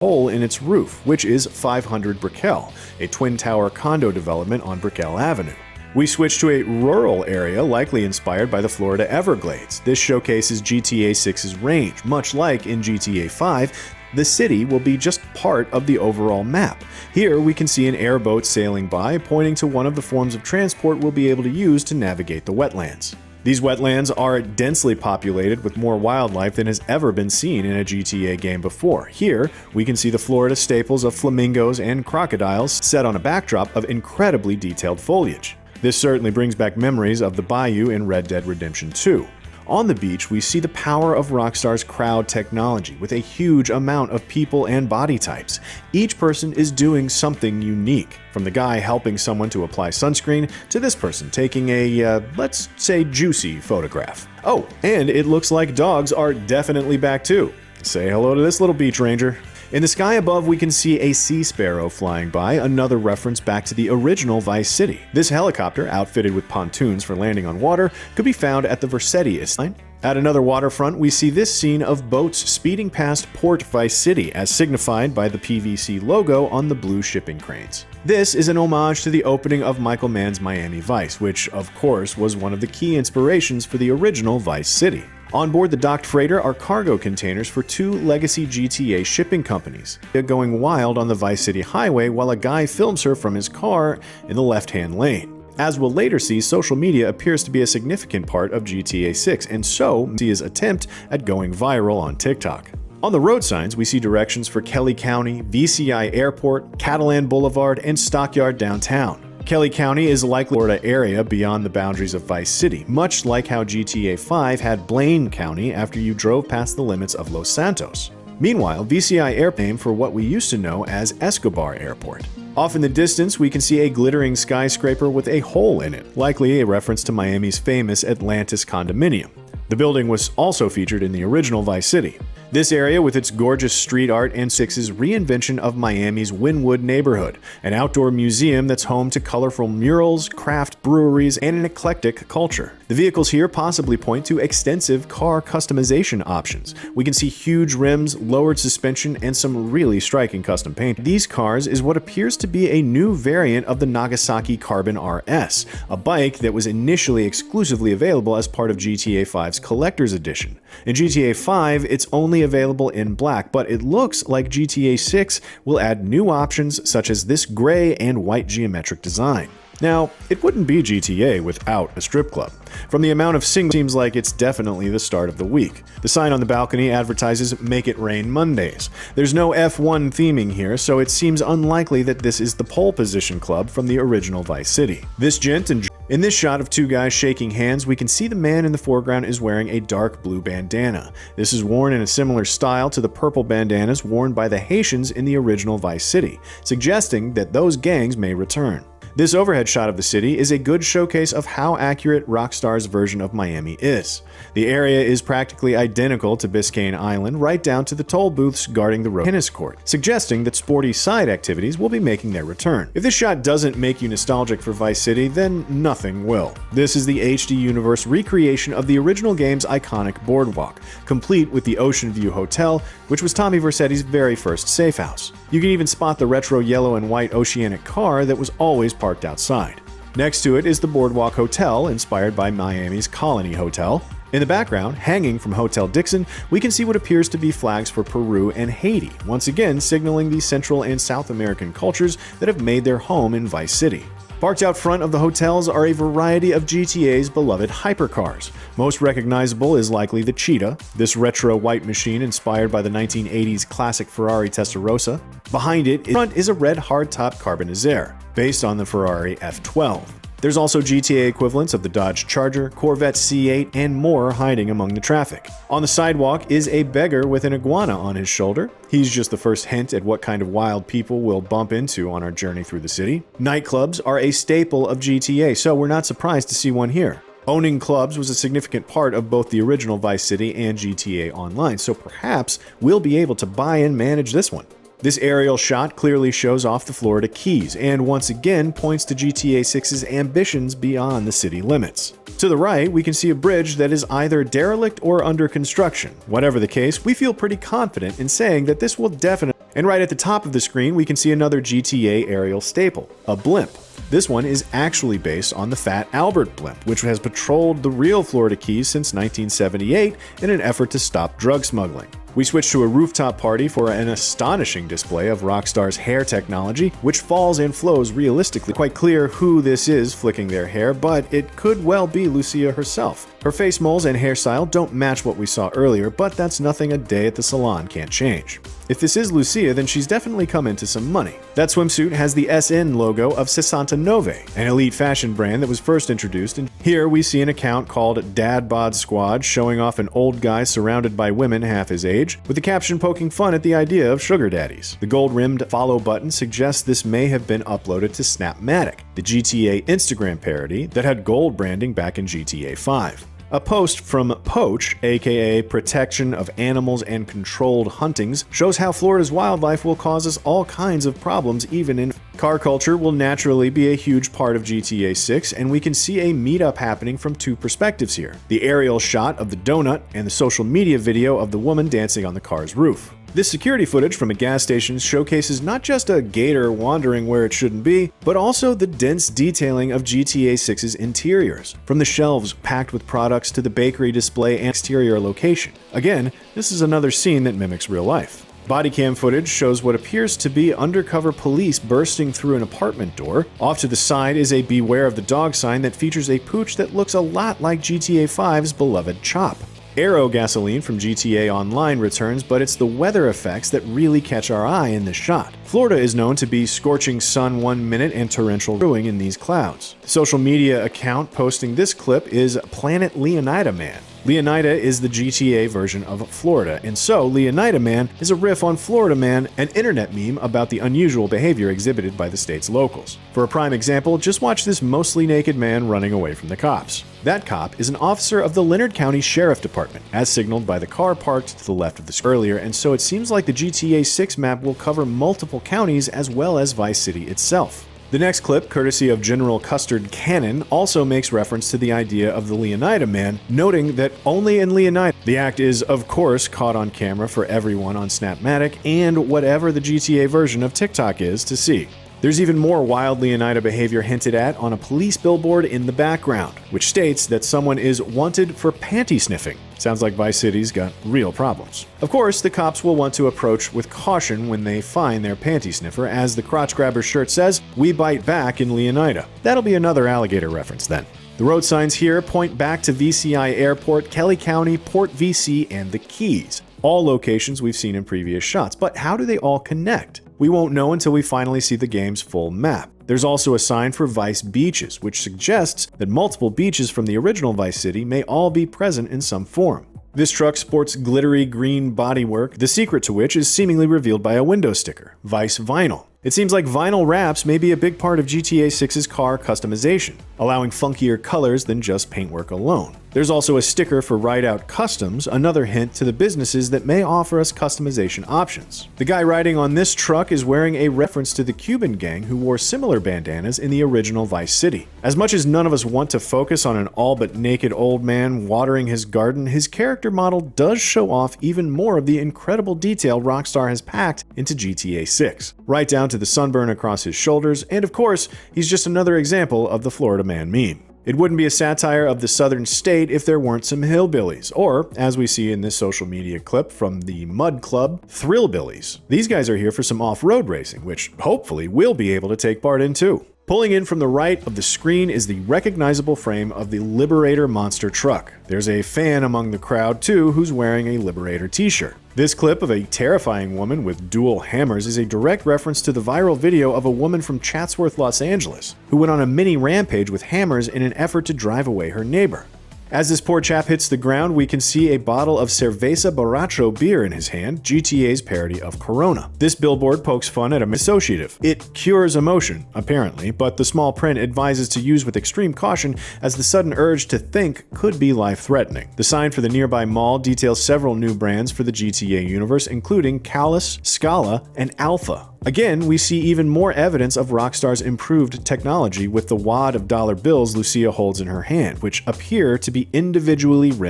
hole in its roof, which is 500 Brickell, a twin-tower condo development on Brickell Avenue. We switch to a rural area likely inspired by the Florida Everglades. This showcases GTA 6's range. Much like in GTA 5, the city will be just part of the overall map. Here we can see an airboat sailing by, pointing to one of the forms of transport we'll be able to use to navigate the wetlands. These wetlands are densely populated with more wildlife than has ever been seen in a GTA game before. Here, we can see the Florida staples of flamingos and crocodiles set on a backdrop of incredibly detailed foliage. This certainly brings back memories of the bayou in Red Dead Redemption 2. On the beach, we see the power of Rockstar's crowd technology with a huge amount of people and body types. Each person is doing something unique, from the guy helping someone to apply sunscreen to this person taking a, let's say, juicy photograph. Oh, and it looks like dogs are definitely back too. Say hello to this little beach ranger. In the sky above, we can see a sea sparrow flying by, another reference back to the original Vice City. This helicopter, outfitted with pontoons for landing on water, could be found at the Vercetti Island. At another waterfront, we see this scene of boats speeding past Port Vice City, as signified by the PVC logo on the blue shipping cranes. This is an homage to the opening of Michael Mann's Miami Vice, which, of course, was one of the key inspirations for the original Vice City. On board the docked freighter are cargo containers for two legacy GTA shipping companies. They're going wild on the Vice City highway while a guy films her from his car in the left-hand lane. As we'll later see, social media appears to be a significant part of GTA 6, and so see his attempt at going viral on TikTok. On the road signs, we see directions for Kelly County, VCI Airport, Catalan Boulevard, and Stockyard Downtown. Kelly County is likely the Florida area beyond the boundaries of Vice City, much like how GTA 5 had Blaine County after you drove past the limits of Los Santos. Meanwhile, VCI Airport named for what we used to know as Escobar Airport. Off in the distance, we can see a glittering skyscraper with a hole in it, likely a reference to Miami's famous Atlantis condominium. The building was also featured in the original Vice City. This area, with its gorgeous street art and 6's reinvention of Miami's Wynwood neighborhood, an outdoor museum that's home to colorful murals, craft breweries, and an eclectic culture. The vehicles here possibly point to extensive car customization options. We can see huge rims, lowered suspension, and some really striking custom paint. These cars is what appears to be a new variant of the Nagasaki Carbon RS, a bike that was initially exclusively available as part of GTA 5's Collector's Edition. In GTA 5, it's only available in black, but it looks like GTA 6 will add new options such as this gray and white geometric design. Now, it wouldn't be GTA without a strip club. From the amount of singles, seems like it's definitely the start of the week. The sign on the balcony advertises Make It Rain Mondays. There's no F1 theming here, so it seems unlikely that this is the pole position club from the original Vice City. In this shot of two guys shaking hands, we can see the man in the foreground is wearing a dark blue bandana. This is worn in a similar style to the purple bandanas worn by the Haitians in the original Vice City, suggesting that those gangs may return. This overhead shot of the city is a good showcase of how accurate Rockstar's version of Miami is. The area is practically identical to Biscayne Island, right down to the toll booths guarding the road tennis court, suggesting that sporty side activities will be making their return. If this shot doesn't make you nostalgic for Vice City, then nothing will. This is the HD Universe recreation of the original game's iconic boardwalk, complete with the Ocean View Hotel, which was Tommy Vercetti's very first safe house. You can even spot the retro yellow and white Oceanic car that was always parked outside. Next to it is the Boardwalk Hotel, inspired by Miami's Colony Hotel. In the background, hanging from Hotel Dixon, we can see what appears to be flags for Peru and Haiti, once again signaling the Central and South American cultures that have made their home in Vice City. Parked out front of the hotels are a variety of GTA's beloved hypercars. Most recognizable is likely the Cheetah, this retro white machine inspired by the 1980s classic Ferrari Testarossa. Behind it, in front is a red hardtop Carbonizere, based on the Ferrari F12. There's also GTA equivalents of the Dodge Charger, Corvette C8, and more hiding among the traffic. On the sidewalk is a beggar with an iguana on his shoulder. He's just the first hint at what kind of wild people we'll bump into on our journey through the city. Nightclubs are a staple of GTA, so we're not surprised to see one here. Owning clubs was a significant part of both the original Vice City and GTA Online, so perhaps we'll be able to buy and manage this one. This aerial shot clearly shows off the Florida Keys, and once again points to GTA 6's ambitions beyond the city limits. To the right, we can see a bridge that is either derelict or under construction. Whatever the case, we feel pretty confident in saying that this will definitely And right at the top of the screen, we can see another GTA aerial staple, a blimp. This one is actually based on the Fat Albert blimp, which has patrolled the real Florida Keys since 1978 in an effort to stop drug smuggling. We switch to a rooftop party for an astonishing display of Rockstar's hair technology, which falls and flows realistically. Quite clear who this is flicking their hair, but it could well be Lucia herself. Her face moles and hairstyle don't match what we saw earlier, but that's nothing a day at the salon can't change. If this is Lucia, then she's definitely come into some money. That swimsuit has the SN logo of 69, an elite fashion brand that was first introduced, and here we see an account called Dad Bod Squad showing off an old guy surrounded by women half his age, with the caption poking fun at the idea of sugar daddies. The gold-rimmed follow button suggests this may have been uploaded to Snapmatic, the GTA Instagram parody that had gold branding back in GTA 5. A post from Poach, aka Protection of Animals and Controlled Huntings, shows how Florida's wildlife will cause us all kinds of problems even in car culture will naturally be a huge part of GTA 6, and we can see a meetup happening from two perspectives here. The aerial shot of the donut and the social media video of the woman dancing on the car's roof. This security footage from a gas station showcases not just a gator wandering where it shouldn't be, but also the dense detailing of GTA 6's interiors, from the shelves packed with products to the bakery display and exterior location. Again, this is another scene that mimics real life. Bodycam footage shows what appears to be undercover police bursting through an apartment door. Off to the side is a Beware of the Dog sign that features a pooch that looks a lot like GTA 5's beloved Chop. Aero gasoline from GTA Online returns, but it's the weather effects that really catch our eye in this shot. Florida is known to be scorching sun 1 minute and torrential brewing in these clouds. The social media account posting this clip is Planet Leonida Man. Leonida is the GTA version of Florida, and so Leonida Man is a riff on Florida Man, an internet meme about the unusual behavior exhibited by the state's locals. For a prime example, just watch this mostly naked man running away from the cops. That cop is an officer of the Leonard County Sheriff Department, as signaled by the car parked to the left of the screen earlier, and so it seems like the GTA 6 map will cover multiple counties as well as Vice City itself. The next clip, courtesy of General Custard Cannon, also makes reference to the idea of the Leonida Man, noting that only in Leonida, the act is, of course, caught on camera for everyone on Snapmatic and whatever the GTA version of TikTok is to see. There's even more wild Leonida behavior hinted at on a police billboard in the background, which states that someone is wanted for panty sniffing. Sounds like Vice City's got real problems. Of course, the cops will want to approach with caution when they find their panty sniffer, as the crotch grabber shirt says, "We bite back in Leonida." That'll be another alligator reference then. The road signs here point back to VCI Airport, Kelly County, Port VC, and the Keys. All locations we've seen in previous shots, but how do they all connect? We won't know until we finally see the game's full map. There's also a sign for Vice Beaches, which suggests that multiple beaches from the original Vice City may all be present in some form. This truck sports glittery green bodywork, the secret to which is seemingly revealed by a window sticker, Vice Vinyl. It seems like vinyl wraps may be a big part of GTA 6's car customization, allowing funkier colors than just paintwork alone. There's also a sticker for Rideout Customs, another hint to the businesses that may offer us customization options. The guy riding on this truck is wearing a reference to the Cuban gang who wore similar bandanas in the original Vice City. As much as none of us want to focus on an all but naked old man watering his garden, his character model does show off even more of the incredible detail Rockstar has packed into GTA 6, right down to the sunburn across his shoulders, and of course, he's just another example of the Florida Man meme. It wouldn't be a satire of the southern state if there weren't some hillbillies, or, as we see in this social media clip from the Mud Club, Thrillbillies. These guys are here for some off-road racing, which hopefully we'll be able to take part in too. Pulling in from the right of the screen is the recognizable frame of the Liberator monster truck. There's a fan among the crowd too who's wearing a Liberator t-shirt. This clip of a terrifying woman with dual hammers is a direct reference to the viral video of a woman from Chatsworth, Los Angeles, who went on a mini rampage with hammers in an effort to drive away her neighbor. As this poor chap hits the ground, we can see a bottle of Cerveza Borracho beer in his hand, GTA's parody of Corona. This billboard pokes fun at a associative. It cures emotion, apparently, but the small print advises to use with extreme caution as the sudden urge to think could be life-threatening. The sign for the nearby mall details several new brands for the GTA universe, including Callus, Scala, and Alpha. Again, we see even more evidence of Rockstar's improved technology with the wad of dollar bills Lucia holds in her hand, which appear to be individually rendered.